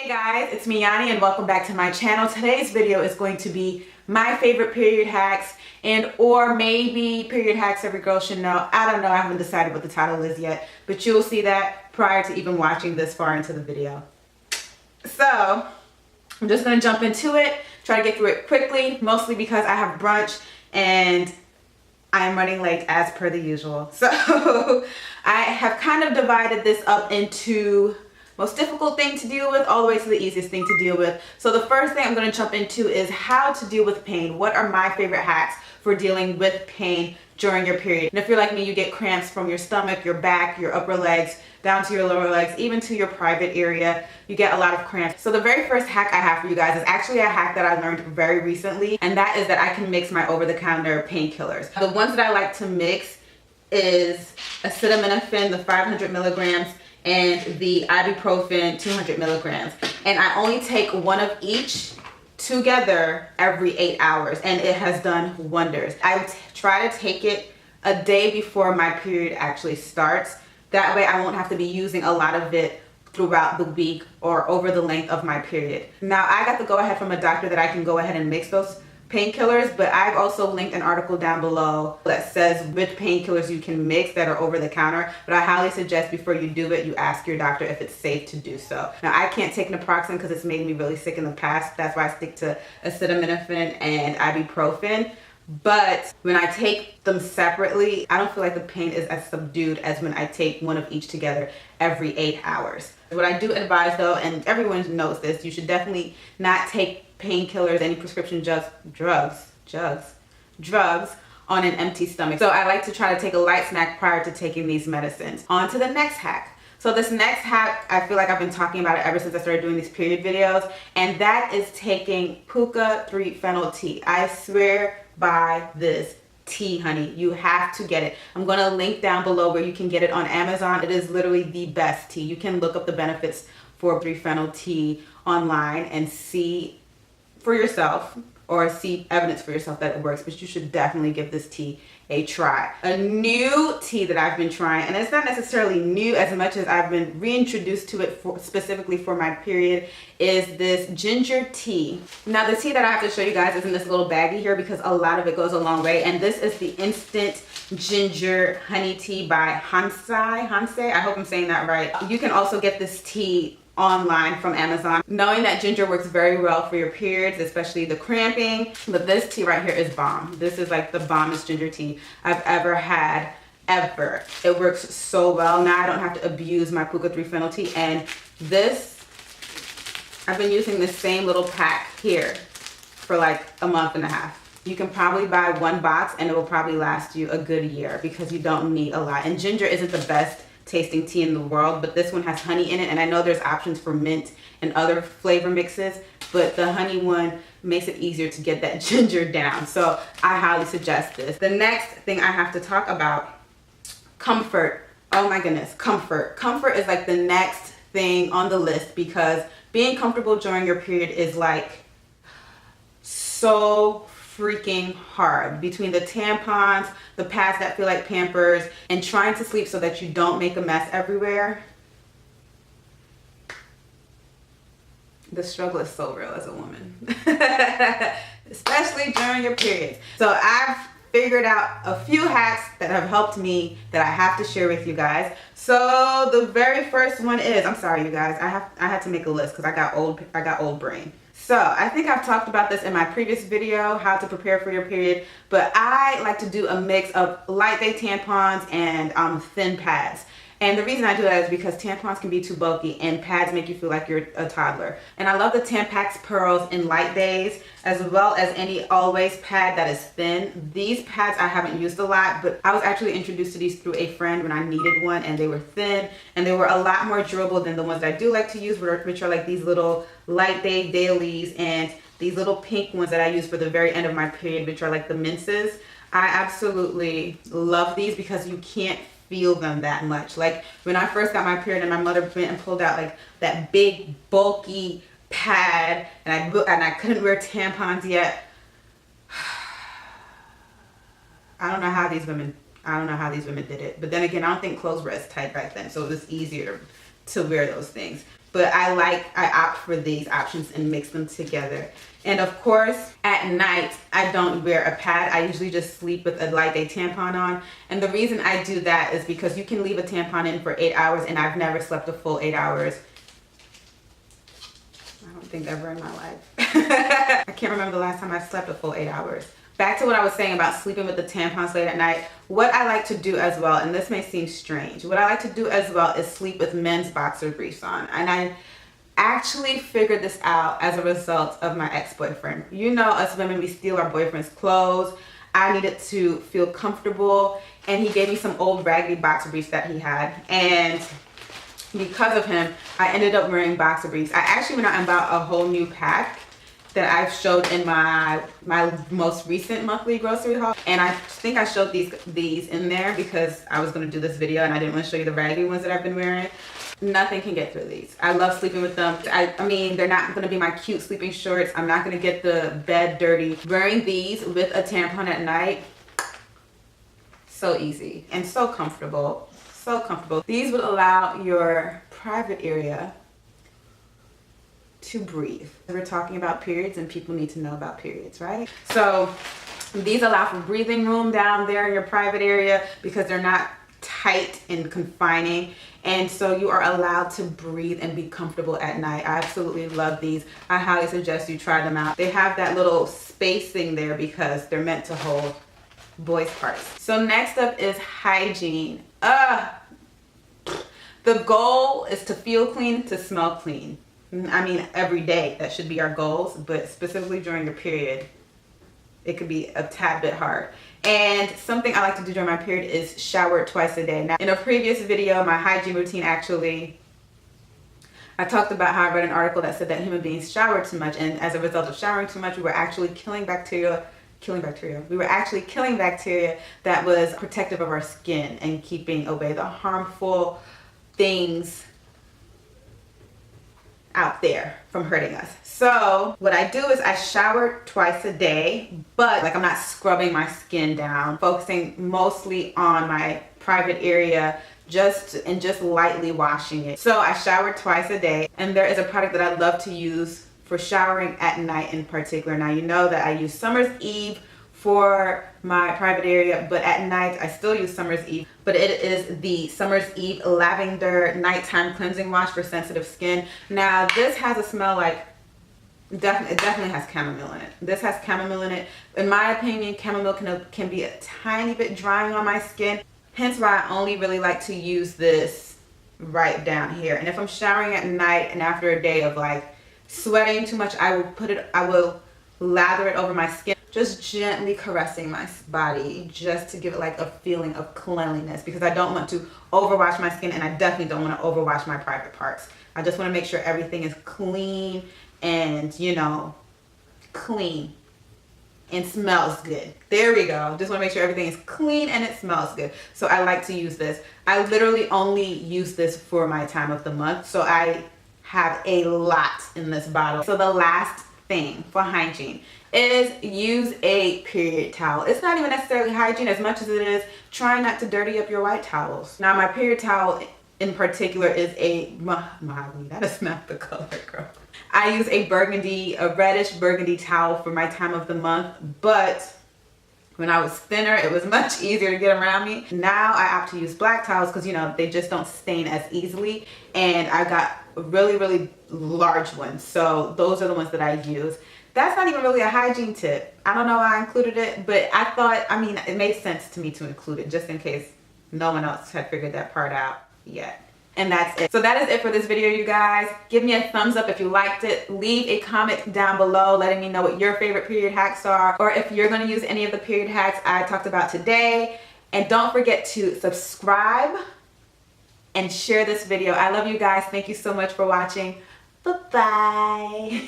Hey guys, it's me Yanni and welcome back to my channel. Today's video is going to be my favorite period hacks and or maybe period hacks every girl should know. I don't know, I haven't decided what the title is yet, but you'll see that prior to even watching this far into the video. So I'm just going to jump into it, try to get through it quickly, mostly because I have brunch and I'm running late as per the usual. So I have kind of divided this up into most difficult thing to deal with all the way to the easiest thing to deal with. So the first thing I'm going to jump into is how to deal with pain. What are my favorite hacks for dealing with pain during your period? And if you're like me, you get cramps from your stomach, your back, your upper legs, down to your lower legs, even to your private area, you get a lot of cramps. So the very first hack I have for you guys is actually a hack that I learned very recently, and that is that I can mix my over-the-counter painkillers. The ones that I like to mix is acetaminophen, the 500 milligrams, and the ibuprofen 200 milligrams, and I only take one of each together every 8 hours, and it has done wonders. I try to take it a day before my period actually starts. That way I won't have to be using a lot of it throughout the week or over the length of my period. Now I got the go ahead from a doctor that I can go ahead and mix those painkillers, but I've also linked an article down below that says which painkillers you can mix that are over the counter, but I highly suggest before you do it, you ask your doctor if it's safe to do so. Now I can't take naproxen because it's made me really sick in the past. That's why I stick to acetaminophen and ibuprofen. But when I take them separately, I don't feel like the pain is as subdued as when I take one of each together every 8 hours. What I do advise though, and everyone knows this, you should definitely not take painkillers, any prescription drugs on an empty stomach. So I like to try to take a light snack prior to taking these medicines. On to the next hack. So this next hack, I feel like I've been talking about it ever since I started doing these period videos, and that is taking Puka 3-phenyl tea. I swear by this tea, honey. You have to get it. I'm going to link down below where you can get it on Amazon. It is literally the best tea. You can look up the benefits for 3-phenyl tea online and see for yourself, or see evidence for yourself that it works, but you should definitely give this tea a try. A new tea that I've been trying, and it's not necessarily new as much as I've been reintroduced to it specifically for my period, is this ginger tea. Now the tea that I have to show you guys is in this little baggie here because a lot of it goes a long way, and this is the instant ginger honey tea by Hanse. I hope I'm saying that right. You can also get this tea online from Amazon. Knowing that ginger works very well for your periods, especially the cramping, but this tea right here is bomb. This is like the bombest ginger tea I've ever had, ever. It works so well. Now I don't have to abuse my Puka 3-phenyl tea, and this, I've been using this same little pack here for like a month and a half. You can probably buy one box and it will probably last you a good year because you don't need a lot. And ginger isn't the best tasting tea in the world, but this one has honey in it, and I know there's options for mint and other flavor mixes, but the honey one makes it easier to get that ginger down, so I highly suggest this. The next thing I have to talk about, comfort. Oh my goodness, comfort. Comfort is like the next thing on the list because being comfortable during your period is like so freaking hard. Between the tampons, the pads that feel like Pampers, and trying to sleep so that you don't make a mess everywhere. The struggle is so real as a woman, especially during your periods. So I've figured out a few hacks that have helped me that I have to share with you guys. So the very first one is, I'm sorry you guys, I had to make a list because I got old brain. So I think I've talked about this in my previous video, how to prepare for your period, but I like to do a mix of light day tampons and thin pads. And the reason I do that is because tampons can be too bulky and pads make you feel like you're a toddler. And I love the Tampax Pearls in light days, as well as any always pad that is thin. These pads I haven't used a lot, but I was actually introduced to these through a friend when I needed one, and they were thin and they were a lot more durable than the ones that I do like to use, which are like these little light day dailies and these little pink ones that I use for the very end of my period, which are like the minces. I absolutely love these because you can't feel them that much. Like when I first got my period and my mother went and pulled out like that big bulky pad, and I couldn't wear tampons yet. I don't know how these women did it. But then again, I don't think clothes were as tight back then, so it was easier to wear those things. but I opt for these options and mix them together. And of course, at night, I don't wear a pad. I usually just sleep with a light day tampon on. And the reason I do that is because you can leave a tampon in for 8 hours, and I've never slept a full 8 hours. I don't think ever in my life. I can't remember the last time I slept a full 8 hours. Back to what I was saying about sleeping with the tampons late at night. What I like to do as well, and this may seem strange, what I like to do as well is sleep with men's boxer briefs on. And I actually figured this out as a result of my ex-boyfriend. You know, us women, we steal our boyfriend's clothes. I needed to feel comfortable, and he gave me some old raggedy boxer briefs that he had. And because of him, I ended up wearing boxer briefs. I actually went out and bought a whole new pack that I've showed in my most recent monthly grocery haul. And I think I showed these in there because I was going to do this video and I didn't want to show you the raggedy ones that I've been wearing. Nothing can get through these. I love sleeping with them. I mean, they're not going to be my cute sleeping shorts. I'm not going to get the bed dirty. Wearing these with a tampon at night, so easy and so comfortable. So comfortable. These would allow your private area to breathe. We're talking about periods and people need to know about periods, right? So these allow for breathing room down there in your private area because they're not tight and confining. And so you are allowed to breathe and be comfortable at night. I absolutely love these. I highly suggest you try them out. They have that little spacing there because they're meant to hold boys' parts. So next up is hygiene. The goal is to feel clean, to smell clean. I mean, every day, that should be our goals, but specifically during your period, it could be a tad bit hard. And something I like to do during my period is shower twice a day. Now, in a previous video, my hygiene routine actually, I talked about how I read an article that said that human beings shower too much, and as a result of showering too much, we were actually killing bacteria. We were actually killing bacteria that was protective of our skin and keeping away the harmful things out there from hurting us. So what I do is I shower twice a day, but like I'm not scrubbing my skin down, focusing mostly on my private area, just lightly washing it. So I shower twice a day, and there is a product that I love to use for showering at night in particular. Now you know that I use Summer's Eve for my private area, but at night I still use Summer's Eve, but it is the Summer's Eve Lavender Nighttime Cleansing Wash for sensitive skin. Now this has a smell like, it definitely has chamomile in it. This has chamomile in it. In my opinion, chamomile can be a tiny bit drying on my skin, hence why I only really like to use this right down here. And if I'm showering at night and after a day of like sweating too much, I will lather it over my skin, just gently caressing my body, just to give it like a feeling of cleanliness, because I don't want to overwash my skin, and I definitely don't want to overwash my private parts. I just want to make sure everything is clean and, you know, clean and smells good. There we go. Just want to make sure everything is clean and it smells good. So I like to use this. I literally only use this for my time of the month, so I have a lot in this bottle. So the last thing for hygiene is use a period towel. It's not even necessarily hygiene as much as it is trying not to dirty up your white towels. Now my period towel in particular is a mahogany. That is not the color, girl. I use a reddish burgundy towel for my time of the month, but when I was thinner, it was much easier to get around me. Now I opt to use black towels because, you know, they just don't stain as easily, and I got really, really large ones. So those are the ones that I use. That's not even really a hygiene tip. I don't know why I included it, but I thought, I mean, it made sense to me to include it just in case no one else had figured that part out yet. And that's it. So that is it for this video, you guys. Give me a thumbs up if you liked it. Leave a comment down below letting me know what your favorite period hacks are, or if you're going to use any of the period hacks I talked about today. And don't forget to subscribe and share this video. I love you guys. Thank you so much for watching. Bye-bye.